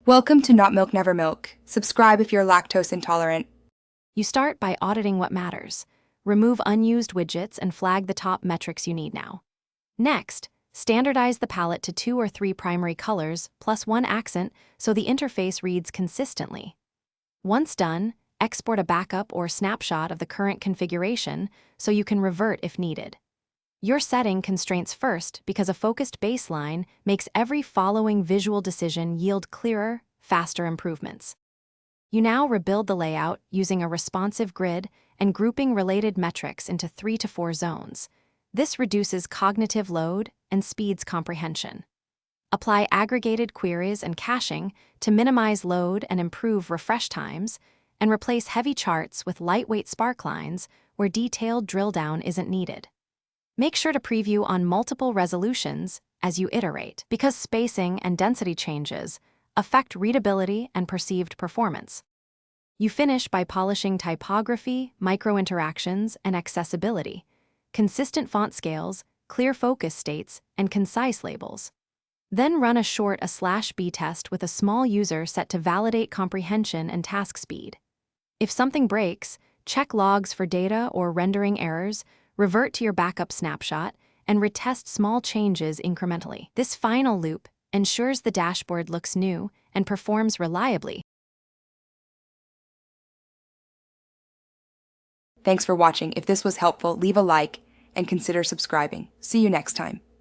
Welcome to Not Milk Never Milk. Subscribe if you're lactose intolerant. You start by auditing what matters. Remove unused widgets and flag the top metrics you need now. Next, standardize the palette to 2 or 3 primary colors plus 1 accent so the interface reads consistently. Once done, export a backup or snapshot of the current configuration so you can revert if needed. You're setting constraints first because a focused baseline makes every following visual decision yield clearer, faster improvements. You now rebuild the layout using a responsive grid and grouping related metrics into 3 to 4 zones. This reduces cognitive load and speeds comprehension. Apply aggregated queries and caching to minimize load and improve refresh times, and replace heavy charts with lightweight sparklines where detailed drill down isn't needed. Make sure to preview on multiple resolutions as you iterate, because spacing and density changes affect readability and perceived performance. You finish by polishing typography, micro-interactions, and accessibility, consistent font scales, clear focus states, and concise labels. Then run a short A/B test with a small user set to validate comprehension and task speed. If something breaks, check logs for data or rendering errors, revert to your backup snapshot, and retest small changes incrementally. This final loop ensures the dashboard looks new and performs reliably. Thanks for watching. If this was helpful, leave a like and consider subscribing. See you next time.